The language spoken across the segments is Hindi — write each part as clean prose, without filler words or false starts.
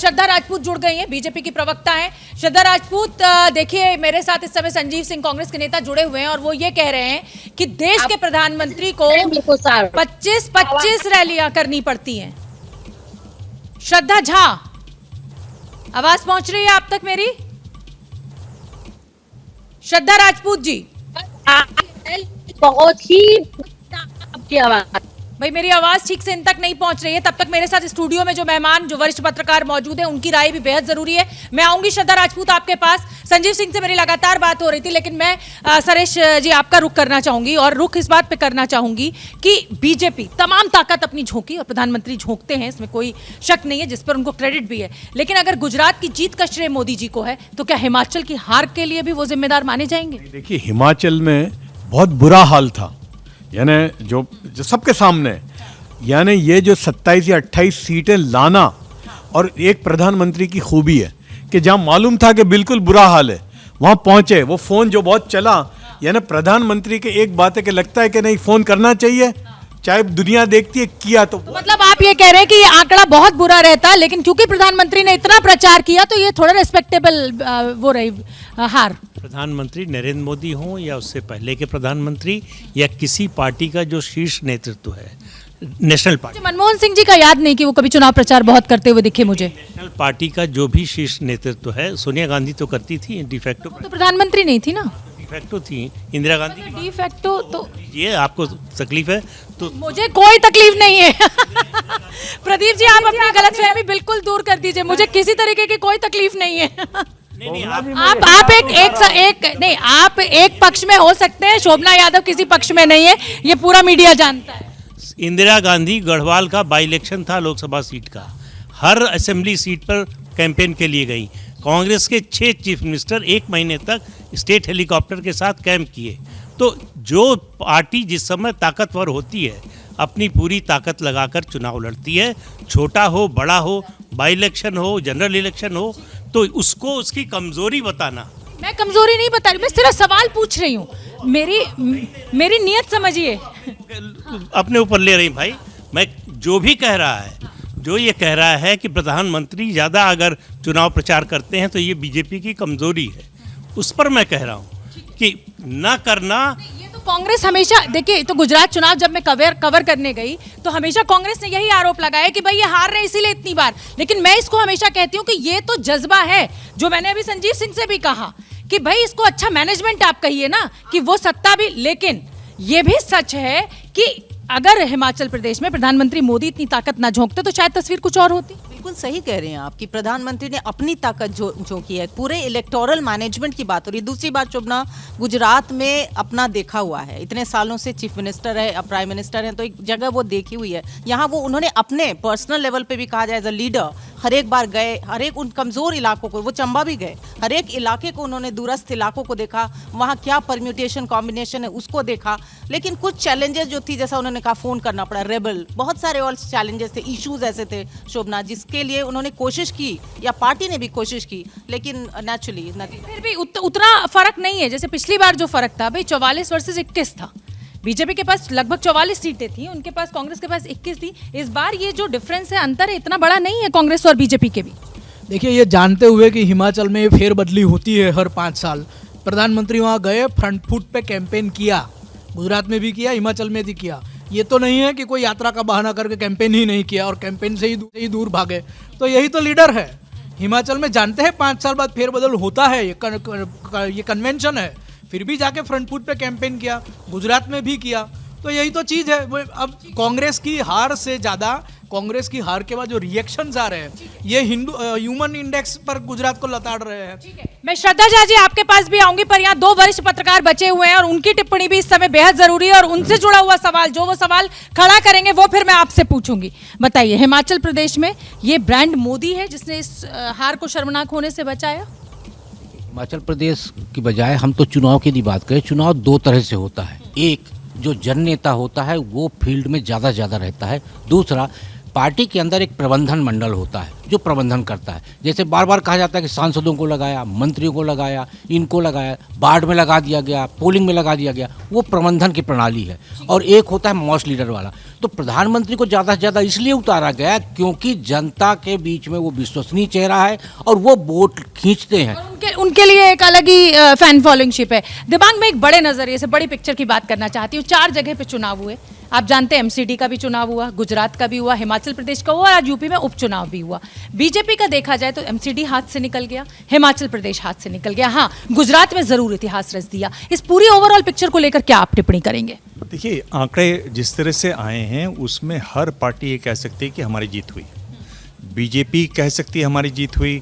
श्रद्धा राजपूत जुड़ गई हैं, बीजेपी की प्रवक्ता हैं। श्रद्धा राजपूत, देखिए मेरे साथ इस समय संजीव सिंह कांग्रेस के नेता जुड़े हुए हैं और वो ये कह रहे हैं कि देश के प्रधानमंत्री को 25 रैलियां करनी पड़ती हैं। श्रद्धा झा, आवाज पहुंच रही है आप तक मेरी? श्रद्धा राजपूत जी, बहुत ही आपकी आवाज, भाई मेरी आवाज ठीक से इन तक नहीं पहुंच रही है। तब तक मेरे साथ स्टूडियो में जो मेहमान, जो वरिष्ठ पत्रकार मौजूद है, उनकी राय भी बेहद जरूरी है। मैं आऊंगी श्रद्धा राजपूत आपके पास। संजीव सिंह से मेरी लगातार बात हो रही थी, लेकिन मैं सरेश जी आपका रुख करना चाहूंगी और रुख इस बात पे करना चाहूंगी कि बीजेपी तमाम ताकत अपनी झोंकी और प्रधानमंत्री झोंकते हैं, इसमें कोई शक नहीं है, जिस पर उनको क्रेडिट भी है। लेकिन अगर गुजरात की जीत का श्रेय मोदी जी को है, तो क्या हिमाचल की हार के लिए भी वो जिम्मेदार माने जाएंगे? देखिए, हिमाचल में बहुत बुरा हाल था, यानी जो सबके सामने, यानी ये जो 27 या 28 सीटें लाना और एक प्रधानमंत्री की खूबी है कि जहां मालूम था कि बिल्कुल बुरा हाल है, वहां पहुंचे। वो फोन जो बहुत चला, यानी प्रधानमंत्री के एक बात है कि लगता है कि नहीं, फोन करना चाहिए, चाहे दुनिया देखती है, किया तो मतलब आप ये कह रहे हैं कि ये आंकड़ा बहुत बुरा रहता, लेकिन क्योंकि प्रधानमंत्री ने इतना प्रचार किया तो ये थोड़ा रेस्पेक्टेबल वो रही हार। प्रधानमंत्री नरेंद्र मोदी हों या उससे पहले के प्रधानमंत्री या किसी पार्टी का जो शीर्ष नेतृत्व है, नेशनल पार्टी, मनमोहन सिंह जी का याद नहीं कि वो कभी चुनाव प्रचार बहुत करते हुए दिखे मुझे। नेशनल पार्टी का जो भी शीर्ष नेतृत्व है, सोनिया गांधी तो करती थी, डिफैक्टो तो प्रधानमंत्री नहीं थी ना, डिफैक्टो थी इंदिरा गांधी। डिफैक्टो तो ये आपको तकलीफ है तो मुझे कोई तकलीफ नहीं है। प्रदीप जी, आप अपनी गलतफहमी बिल्कुल दूर कर दीजिए, मुझे किसी तरीके की कोई तकलीफ नहीं है। नहीं, आप एक पक्ष में हो सकते हैं, शोभना यादव किसी पक्ष में नहीं है, ये पूरा मीडिया जानता है। इंदिरा गांधी गढ़वाल का बाई इलेक्शन था लोकसभा सीट का, हर असेंबली सीट पर कैंपेन के लिए गई। कांग्रेस के 6 चीफ मिनिस्टर 1 महीने तक स्टेट हेलीकॉप्टर के साथ कैंप किए। तो जो पार्टी जिस समय ताकतवर होती है, अपनी पूरी ताकत लगाकर चुनाव लड़ती है, छोटा हो बड़ा हो, बाई इलेक्शन हो जनरल इलेक्शन हो, तो उसको उसकी कमजोरी बताना। मैं कमजोरी नहीं बता रही, मैं सिर्फ सवाल पूछ रही हूँ, मेरी नियत समझिए। अपने ऊपर ले रही भाई, मैं जो भी कह रहा है, जो ये कह रहा है कि प्रधानमंत्री ज़्यादा अगर चुनाव प्रचार करते हैं तो ये बीजेपी की कमजोरी है, उस पर मैं कह रहा हूँ कि ना करना। ये तो कांग्रेस हमेशा, देखिए तो गुजरात चुनाव जब मैं कवर करने गई तो हमेशा कांग्रेस ने यही आरोप लगाया कि भाई ये हार रहे इसीलिए इतनी बार। लेकिन मैं इसको हमेशा कहती हूँ कि ये तो जज्बा है, जो मैंने अभी संजीव सिंह से भी कहा कि भाई इसको अच्छा मैनेजमेंट आप कहिए ना, कि वो सत्ता भी। लेकिन ये भी सच है कि अगर हिमाचल प्रदेश में प्रधानमंत्री मोदी इतनी ताकत ना झोंकते तो शायद तस्वीर कुछ और होती। बिल्कुल सही कह रहे हैं आप कि प्रधानमंत्री ने अपनी ताकत झोंकी है, पूरे इलेक्टोरल मैनेजमेंट की बात हो रही है। दूसरी बात, शोभना, गुजरात में अपना देखा हुआ है, इतने सालों से चीफ मिनिस्टर है, प्राइम मिनिस्टर है, तो एक जगह वो देखी हुई है। यहाँ वो उन्होंने अपने पर्सनल लेवल पे भी कहा जाए, एज अ लीडर हर एक बार गए, हर एक उन कमज़ोर इलाकों को, वो चंबा भी गए, हर एक इलाके को उन्होंने, दूरस्थ इलाकों को देखा, वहाँ क्या परम्यूटेशन कॉम्बिनेशन है उसको देखा। लेकिन कुछ चैलेंजेस जो थी, जैसा उन्होंने कहा, फ़ोन करना पड़ा, रेबल, बहुत सारे और चैलेंजेस थे, इश्यूज ऐसे थे शोभना, जिसके लिए उन्होंने कोशिश की या पार्टी ने भी कोशिश की, लेकिन नेचुरली फिर भी उतना फर्क नहीं है। जैसे पिछली बार जो फर्क था भाई 44 वर्सेस 21 था, बीजेपी के पास लगभग 44 सीटें थी, उनके पास, कांग्रेस के पास 21 थी। इस बार ये जो डिफरेंस है, अंतर है, इतना बड़ा नहीं है कांग्रेस और बीजेपी के भी। देखिए, ये जानते हुए कि हिमाचल में फेरबदली होती है हर 5 साल, प्रधानमंत्री वहाँ गए, फ्रंट फुट पे कैंपेन किया, गुजरात में भी किया, हिमाचल में भी किया। ये तो नहीं है कि कोई यात्रा का बहाना करके कैंपेन ही नहीं किया और कैंपेन से ही दूर भागे। तो यही तो लीडर है। हिमाचल में जानते हैं 5 साल बाद फेरबदल होता है, ये कन्वेंशन है, फिर भी जाके फ्रंट फुट पे कैंपेन किया, गुजरात में भी किया। तो यही तो चीज़ है। अब कांग्रेस की हार से ज़्यादा, कांग्रेस की हार के बाद जो रिएक्शंस आ रहे हैं, ये ह्यूमन इंडेक्स पर गुजरात को लताड़ रहे हैं। मैं श्रद्धा झा जी आपके पास भी आऊंगी, पर यहाँ 2 वरिष्ठ पत्रकार बचे हुए हैं और उनकी टिप्पणी भी इस समय बेहद जरूरी है, और उनसे जुड़ा हुआ सवाल, जो वो सवाल खड़ा करेंगे वो फिर मैं आपसे पूछूंगी। बताइए, हिमाचल प्रदेश में ये ब्रांड मोदी है जिसने इस हार को शर्मनाक होने से बचाया? हिमाचल प्रदेश की बजाय हम तो चुनाव की बात करें, चुनाव 2 तरह से होता है। एक, जो जन नेता होता है वो फील्ड में ज़्यादा रहता है। दूसरा, पार्टी के अंदर एक प्रबंधन मंडल होता है जो प्रबंधन करता है। जैसे बार बार कहा जाता है कि सांसदों को लगाया, मंत्रियों को लगाया, इनको लगाया, बाढ़ में लगा दिया गया, पोलिंग में लगा दिया गया, वो प्रबंधन की प्रणाली है। और एक होता है मॉस लीडर वाला, तो प्रधानमंत्री को ज़्यादा से ज़्यादा इसलिए उतारा गया क्योंकि जनता के बीच में वो विश्वसनीय चेहरा है और वो वोट खींचते हैं। उनके लिए एक अलग ही फैन फॉलोइंगशिप है। दिमाग में एक बड़े नजरिए से बड़ी पिक्चर की बात करना चाहती हूँ। 4 जगह पे चुनाव हुए, आप जानते हैं एमसीडी का भी चुनाव हुआ, गुजरात का भी हुआ, हिमाचल प्रदेश का हुआ और आज यूपी में उपचुनाव भी हुआ। बीजेपी का देखा जाए तो एमसीडी हाथ से निकल गया, हिमाचल प्रदेश हाथ से निकल गया, हाँ गुजरात में जरूर इतिहास रच दिया। इस पूरी ओवरऑल पिक्चर को लेकर क्या आप टिप्पणी करेंगे? देखिए, आंकड़े जिस तरह से आए हैं उसमें हर पार्टी ये कह सकती है कि हमारी जीत हुई। बीजेपी कह सकती है हमारी जीत हुई,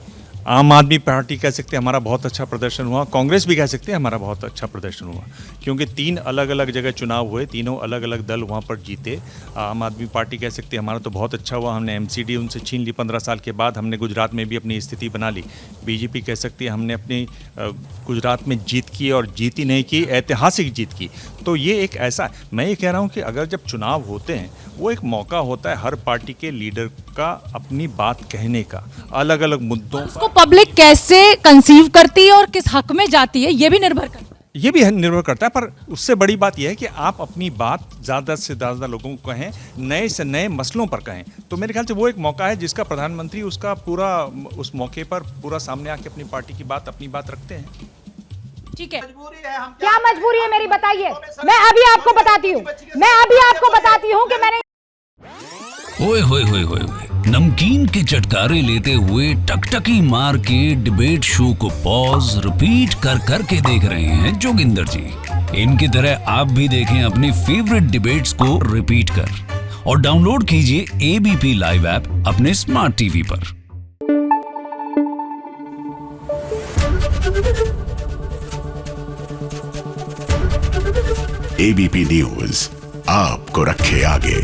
आम आदमी पार्टी कह सकते हैं हमारा बहुत अच्छा प्रदर्शन हुआ, कांग्रेस भी कह सकते हैं हमारा बहुत अच्छा प्रदर्शन हुआ, क्योंकि 3 अलग अलग जगह चुनाव हुए, तीनों अलग अलग दल वहाँ पर जीते। आम आदमी पार्टी कह सकते हैं हमारा तो बहुत अच्छा हुआ, हमने एमसीडी उनसे छीन ली 15 साल के बाद, हमने गुजरात में भी अपनी स्थिति बना ली। बीजेपी कह सकती है हमने अपनी गुजरात में जीत की और जीत ही नहीं की, ऐतिहासिक जीत की। तो ये एक ऐसा, मैं ये कह रहा हूँ कि अगर जब चुनाव होते हैं वो एक मौका होता है हर पार्टी के लीडर का अपनी बात कहने का, अलग अलग मुद्दों उसको पब्लिक कैसे कंसीव करती है और किस हक में जाती है ये भी निर्भर करता है। ये भी निर्भर करता है, पर उससे बड़ी बात यह है कि आप अपनी बात ज़्यादा से ज़्यादा लोगों को कहें, नए से नए मसलों पर कहें। तो मेरे ख्याल से वो एक मौका है जिसका प्रधानमंत्री उसका पूरा उस मौके पर पूरा सामने आके अपनी पार्टी की बात, अपनी बात रखते हैं। ठीक है, क्या मजबूरी है मेरी बताइए? मैं अभी आपको बताती हूँ कि मैंने ओए होए होए होए होए, नमकीन के चटकारे लेते हुए टकटकी मार के डिबेट शो को पॉज रिपीट कर कर के देख रहे हैं जोगिंदर जी। इनकी तरह आप भी देखें अपनी फेवरेट डिबेट्स को रिपीट कर और डाउनलोड कीजिए एबीपी लाइव ऐप अपने स्मार्ट टीवी पर। एबीपी न्यूज आपको रखे आगे।